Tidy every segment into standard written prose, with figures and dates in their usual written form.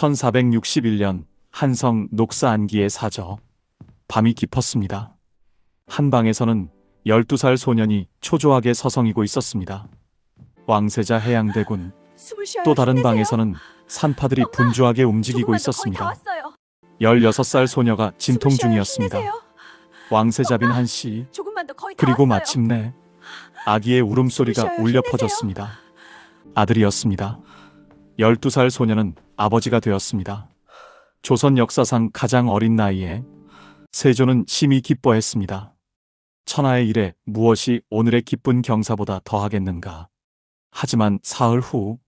1461년 한성 녹사안기의 사저. 밤이 깊었습니다. 한 방에서는 12살 소년이 초조하게 서성이고 있었습니다. 왕세자 해양대군. 또 다른 방에서는 산파들이 분주하게 움직이고 있었습니다. 16살 소녀가 진통 중이었습니다. 왕세자빈 한씨. 그리고 마침내 아기의 울음소리가 울려 퍼졌습니다. 아들이었습니다. 12살 소녀는 아버지가 되었습니다. 조선 역사상 가장 어린 나이에 세조는 심히 기뻐했습니다. 천하의 일에 무엇이 오늘의 기쁜 경사보다 더하겠는가. 하지만 사흘 후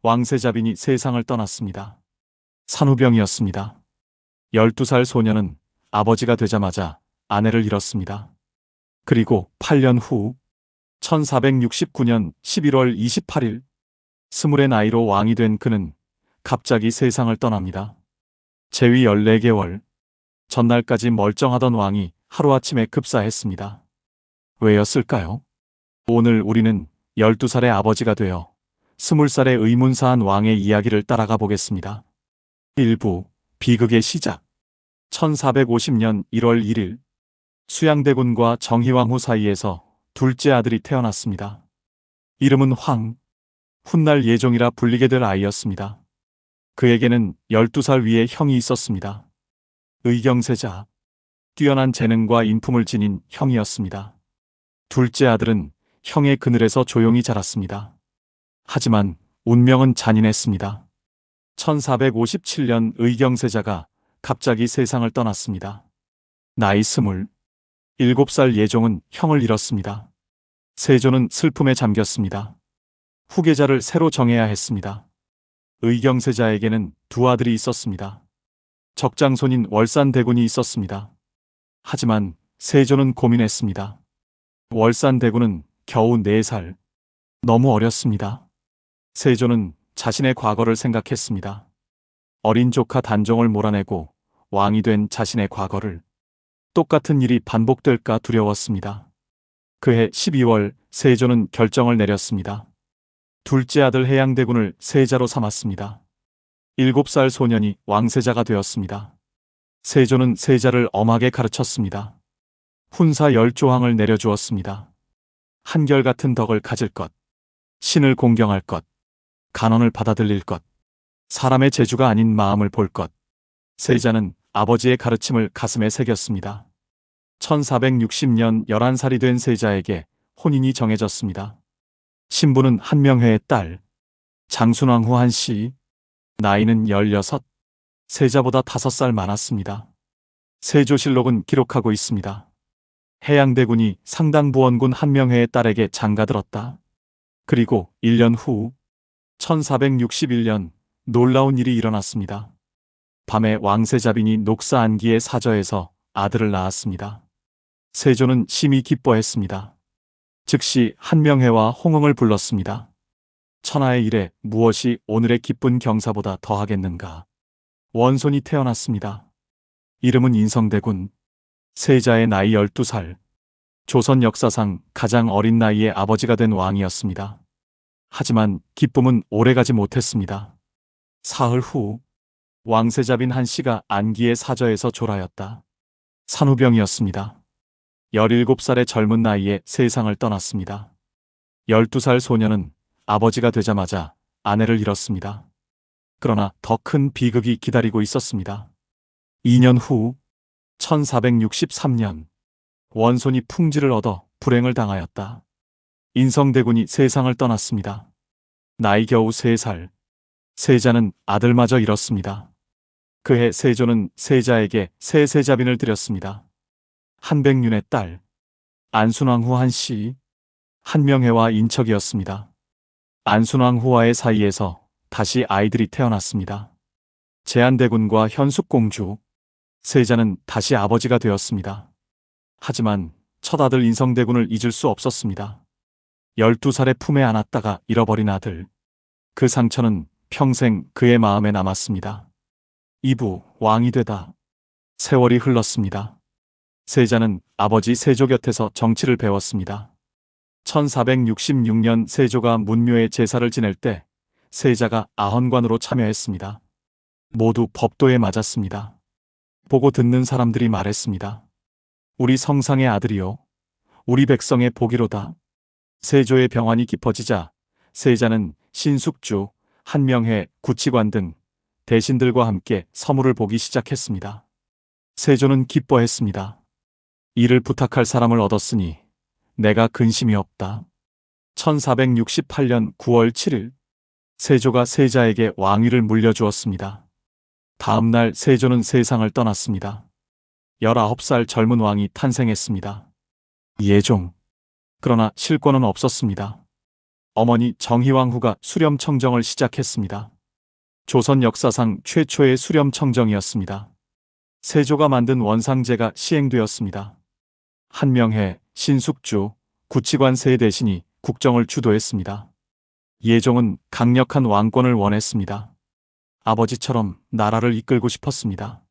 왕세자빈이 세상을 떠났습니다. 산후병이었습니다. 12살 소녀는 아버지가 되자마자 아내를 잃었습니다. 그리고 8년 후 1469년 11월 28일 20의 나이로 왕이 된 그는 갑자기 세상을 떠납니다. 재위 14개월, 전날까지 멀쩡하던 왕이 하루아침에 급사했습니다. 왜였을까요? 오늘 우리는 12살의 아버지가 되어 20살의 의문사한 왕의 이야기를 따라가 보겠습니다. 1부 비극의 시작. 1450년 1월 1일 수양대군과 정희왕후 사이에서 둘째 아들이 태어났습니다. 이름은 훗날 예종이라 불리게 될 아이였습니다. 그에게는 12살 위에 형이 있었습니다. 의경세자, 뛰어난 재능과 인품을 지닌 형이었습니다. 둘째 아들은 형의 그늘에서 조용히 자랐습니다. 하지만 운명은 잔인했습니다. 1457년 의경세자가 갑자기 세상을 떠났습니다. 나이 27살 예종은 형을 잃었습니다. 세조는 슬픔에 잠겼습니다. 후계자를 새로 정해야 했습니다. 의경세자에게는 두 아들이 있었습니다. 적장손인 월산대군이 있었습니다. 하지만 세조는 고민했습니다. 월산대군은 겨우 4살. 너무 어렸습니다. 세조는 자신의 과거를 생각했습니다. 어린 조카 단종을 몰아내고 왕이 된 자신의 과거를. 똑같은 일이 반복될까 두려웠습니다. 그해 12월 세조는 결정을 내렸습니다. 둘째 아들 해양대군을 세자로 삼았습니다. 7살 소년이 왕세자가 되었습니다. 세조는 세자를 엄하게 가르쳤습니다. 훈사 10조항을 내려주었습니다. 한결같은 덕을 가질 것, 신을 공경할 것, 간언을 받아들일 것, 사람의 재주가 아닌 마음을 볼 것. 세자는 아버지의 가르침을 가슴에 새겼습니다. 1460년 11살이 된 세자에게 혼인이 정해졌습니다. 신부는 한명회의 딸, 장순왕후 한씨, 나이는 16, 세자보다 5살 많았습니다. 세조실록은 기록하고 있습니다. 해양대군이 상당부원군 한명회의 딸에게 장가들었다. 그리고 1년 후 1461년 놀라운 일이 일어났습니다. 밤에 왕세자빈이 녹사안기의 사저에서 아들을 낳았습니다. 세조는 심히 기뻐했습니다. 즉시 한명회와 홍응을 불렀습니다. 천하의 일에 무엇이 오늘의 기쁜 경사보다 더하겠는가. 원손이 태어났습니다. 이름은 인성대군. 세자의 나이 12살. 조선 역사상 가장 어린 나이에 아버지가 된 왕이었습니다. 하지만 기쁨은 오래가지 못했습니다. 사흘 후 왕세자빈 한씨가 안기의 사저에서 졸하였다. 산후병이었습니다. 17살의 젊은 나이에 세상을 떠났습니다. 12살 소녀는 아버지가 되자마자 아내를 잃었습니다. 그러나 더 큰 비극이 기다리고 있었습니다. 2년 후 1463년 원손이 풍지를 얻어 불행을 당하였다. 인성대군이 세상을 떠났습니다. 나이 겨우 3살. 세자는 아들마저 잃었습니다. 그해 세조는 세자에게 새 세자빈을 드렸습니다. 한백륜의 딸, 안순왕후 한씨, 한명회와 인척이었습니다. 안순왕후와의 사이에서 다시 아이들이 태어났습니다. 제한대군과 현숙공주, 세자는 다시 아버지가 되었습니다. 하지만 첫 아들 인성대군을 잊을 수 없었습니다. 12살의 품에 안았다가 잃어버린 아들. 그 상처는 평생 그의 마음에 남았습니다. 2부 왕이 되다. 세월이 흘렀습니다. 세자는 아버지 세조 곁에서 정치를 배웠습니다. 1466년 세조가 문묘에 제사를 지낼 때 세자가 아헌관으로 참여했습니다. 모두 법도에 맞았습니다. 보고 듣는 사람들이 말했습니다. 우리 성상의 아들이요. 우리 백성의 복이로다. 세조의 병환이 깊어지자 세자는 신숙주, 한명회, 구치관 등 대신들과 함께 서무를 보기 시작했습니다. 세조는 기뻐했습니다. 이를 부탁할 사람을 얻었으니 내가 근심이 없다. 1468년 9월 7일 세조가 세자에게 왕위를 물려주었습니다. 다음 날 세조는 세상을 떠났습니다. 19살 젊은 왕이 탄생했습니다. 예종. 그러나 실권은 없었습니다. 어머니 정희왕후가 수렴청정을 시작했습니다. 조선 역사상 최초의 수렴청정이었습니다. 세조가 만든 원상제가 시행되었습니다. 한명회, 신숙주, 구치관 세 대신이 국정을 주도했습니다. 예종은 강력한 왕권을 원했습니다. 아버지처럼 나라를 이끌고 싶었습니다.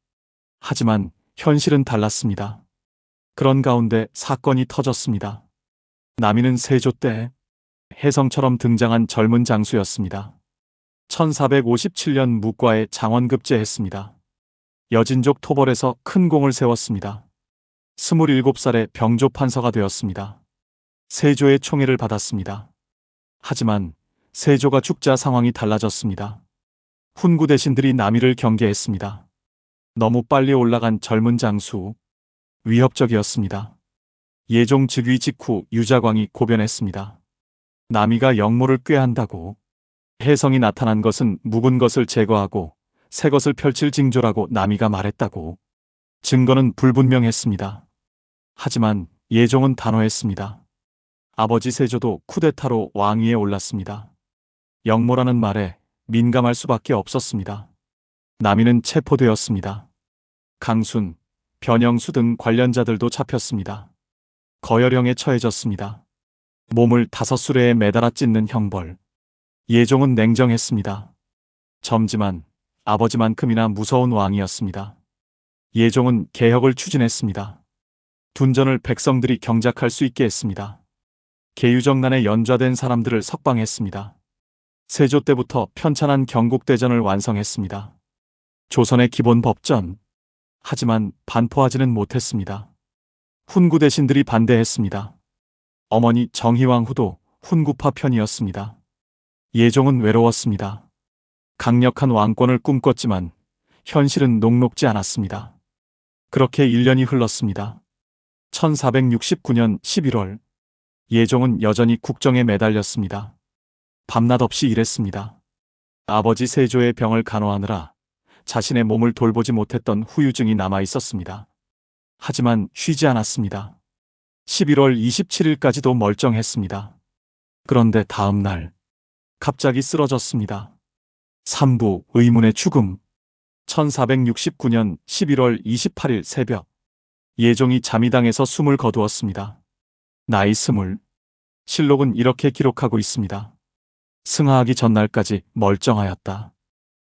하지만 현실은 달랐습니다. 그런 가운데 사건이 터졌습니다. 남이는 세조 때 혜성처럼 등장한 젊은 장수였습니다. 1457년 무과에 장원급제했습니다. 여진족 토벌에서 큰 공을 세웠습니다. 27살에 병조판서가 되었습니다. 세조의 총애를 받았습니다. 하지만 세조가 죽자 상황이 달라졌습니다. 훈구 대신들이 남이를 경계했습니다. 너무 빨리 올라간 젊은 장수, 위협적이었습니다. 예종 즉위 직후 유자광이 고변했습니다. 남이가 역모를 꾀한다고, 혜성이 나타난 것은 묵은 것을 제거하고 새 것을 펼칠 징조라고 남이가 말했다고. 증거는 불분명했습니다. 하지만 예종은 단호했습니다. 아버지 세조도 쿠데타로 왕위에 올랐습니다. 역모라는 말에 민감할 수밖에 없었습니다. 남이는 체포되었습니다. 강순, 변영수 등 관련자들도 잡혔습니다. 거열형에 처해졌습니다. 몸을 5수레에 매달아 찢는 형벌. 예종은 냉정했습니다. 젊지만 아버지만큼이나 무서운 왕이었습니다. 예종은 개혁을 추진했습니다. 둔전을 백성들이 경작할 수 있게 했습니다. 계유정난에 연좌된 사람들을 석방했습니다. 세조 때부터 편찬한 경국대전을 완성했습니다. 조선의 기본 법전. 하지만 반포하지는 못했습니다. 훈구 대신들이 반대했습니다. 어머니 정희왕후도 훈구파 편이었습니다. 예종은 외로웠습니다. 강력한 왕권을 꿈꿨지만 현실은 녹록지 않았습니다. 그렇게 1년이 흘렀습니다. 1469년 11월 예종은 여전히 국정에 매달렸습니다. 밤낮 없이 일했습니다. 아버지 세조의 병을 간호하느라 자신의 몸을 돌보지 못했던 후유증이 남아 있었습니다. 하지만 쉬지 않았습니다. 11월 27일까지도 멀쩡했습니다. 그런데 다음 날 갑자기 쓰러졌습니다. 삼부 의문의 죽음. 1469년 11월 28일 새벽 예종이 잠이당에서 숨을 거두었습니다. 나이 20. 실록은 이렇게 기록하고 있습니다. 승하하기 전날까지 멀쩡하였다.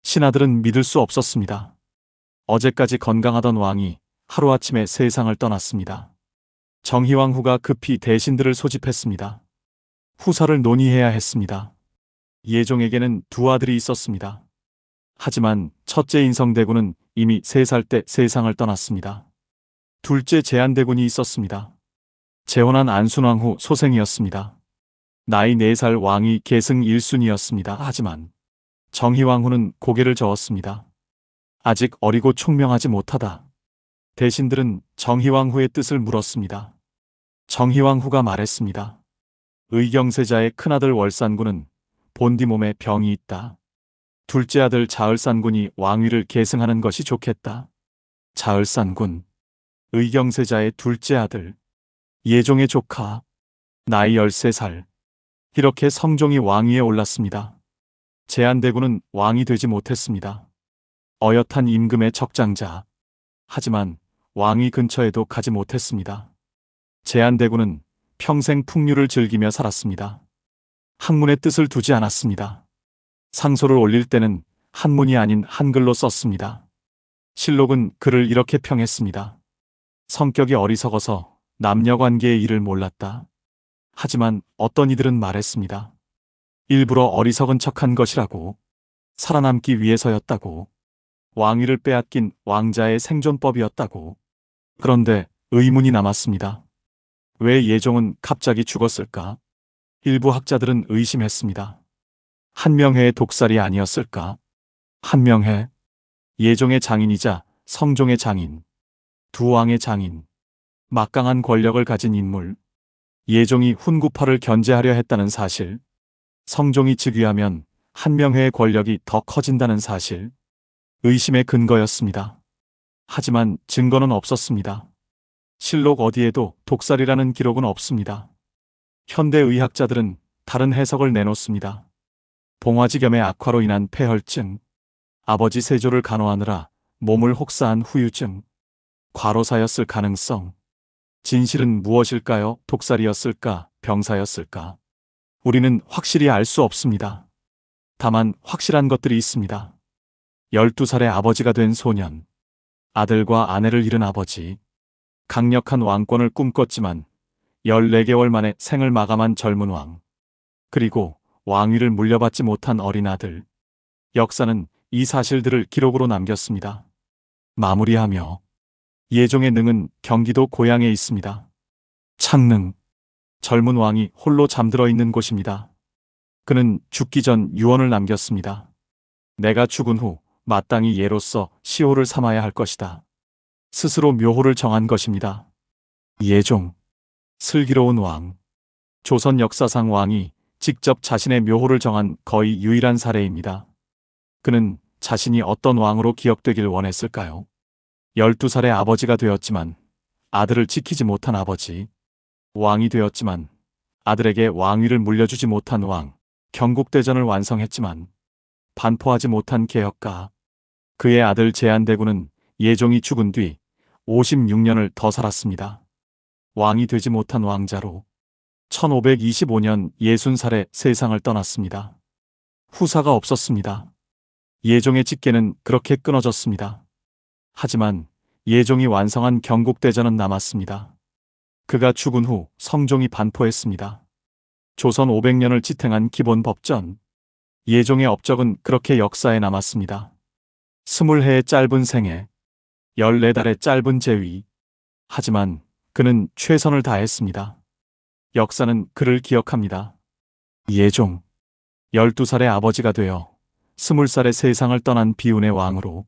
신하들은 믿을 수 없었습니다. 어제까지 건강하던 왕이 하루아침에 세상을 떠났습니다. 정희왕후가 급히 대신들을 소집했습니다. 후사를 논의해야 했습니다. 예종에게는 2 아들이 있었습니다. 하지만 첫째 인성대군은 이미 3살 때 세상을 떠났습니다. 둘째 제한대군이 있었습니다. 재혼한 안순왕후 소생이었습니다. 나이 4살 왕이 계승 1순이었습니다. 하지만 정희왕후는 고개를 저었습니다. 아직 어리고 총명하지 못하다. 대신들은 정희왕후의 뜻을 물었습니다. 정희왕후가 말했습니다. 의경세자의 큰아들 월산군은 본디 몸에 병이 있다. 둘째 아들 자을산군이 왕위를 계승하는 것이 좋겠다. 자을산군, 의경세자의 둘째 아들, 예종의 조카, 나이 13살. 이렇게 성종이 왕위에 올랐습니다. 제한대군은 왕이 되지 못했습니다. 어엿한 임금의 적장자. 하지만 왕위 근처에도 가지 못했습니다. 제한대군은 평생 풍류를 즐기며 살았습니다. 학문의 뜻을 두지 않았습니다. 상소를 올릴 때는 한문이 아닌 한글로 썼습니다. 실록은 그를 이렇게 평했습니다. 성격이 어리석어서 남녀관계의 일을 몰랐다. 하지만 어떤 이들은 말했습니다. 일부러 어리석은 척한 것이라고. 살아남기 위해서였다고. 왕위를 빼앗긴 왕자의 생존법이었다고. 그런데 의문이 남았습니다. 왜 예종은 갑자기 죽었을까? 일부 학자들은 의심했습니다. 한명회의 독살이 아니었을까? 한명회, 예종의 장인이자 성종의 장인, 두 왕의 장인, 막강한 권력을 가진 인물, 예종이 훈구파를 견제하려 했다는 사실, 성종이 즉위하면 한명회의 권력이 더 커진다는 사실, 의심의 근거였습니다. 하지만 증거는 없었습니다. 실록 어디에도 독살이라는 기록은 없습니다. 현대 의학자들은 다른 해석을 내놓습니다. 봉화지겸의 악화로 인한 폐혈증, 아버지 세조를 간호하느라 몸을 혹사한 후유증, 과로사였을 가능성. 진실은 무엇일까요? 독살이었을까? 병사였을까? 우리는 확실히 알 수 없습니다. 다만 확실한 것들이 있습니다. 12살의 아버지가 된 소년, 아들과 아내를 잃은 아버지, 강력한 왕권을 꿈꿨지만 14개월 만에 생을 마감한 젊은 왕, 그리고 왕위를 물려받지 못한 어린 아들. 역사는 이 사실들을 기록으로 남겼습니다. 마무리하며 예종의 능은 경기도 고양에 있습니다. 창릉, 젊은 왕이 홀로 잠들어 있는 곳입니다. 그는 죽기 전 유언을 남겼습니다. 내가 죽은 후 마땅히 예로서 시호를 삼아야 할 것이다. 스스로 묘호를 정한 것입니다. 예종, 슬기로운 왕. 조선 역사상 왕이 직접 자신의 묘호를 정한 거의 유일한 사례입니다. 그는 자신이 어떤 왕으로 기억되길 원했을까요? 12살의 아버지가 되었지만 아들을 지키지 못한 아버지, 왕이 되었지만 아들에게 왕위를 물려주지 못한 왕, 경국대전을 완성했지만 반포하지 못한 개혁가, 그의 아들 제한대군은 예종이 죽은 뒤 56년을 더 살았습니다. 왕이 되지 못한 왕자로 1525년 60살에 세상을 떠났습니다. 후사가 없었습니다. 예종의 직계는 그렇게 끊어졌습니다. 하지만 예종이 완성한 경국대전은 남았습니다. 그가 죽은 후 성종이 반포했습니다. 조선 500년을 지탱한 기본법전. 예종의 업적은 그렇게 역사에 남았습니다. 20해의 짧은 생애, 14달의 짧은 재위. 하지만 그는 최선을 다했습니다. 역사는 그를 기억합니다. 예종, 12살의 아버지가 되어 20살의 세상을 떠난 비운의 왕으로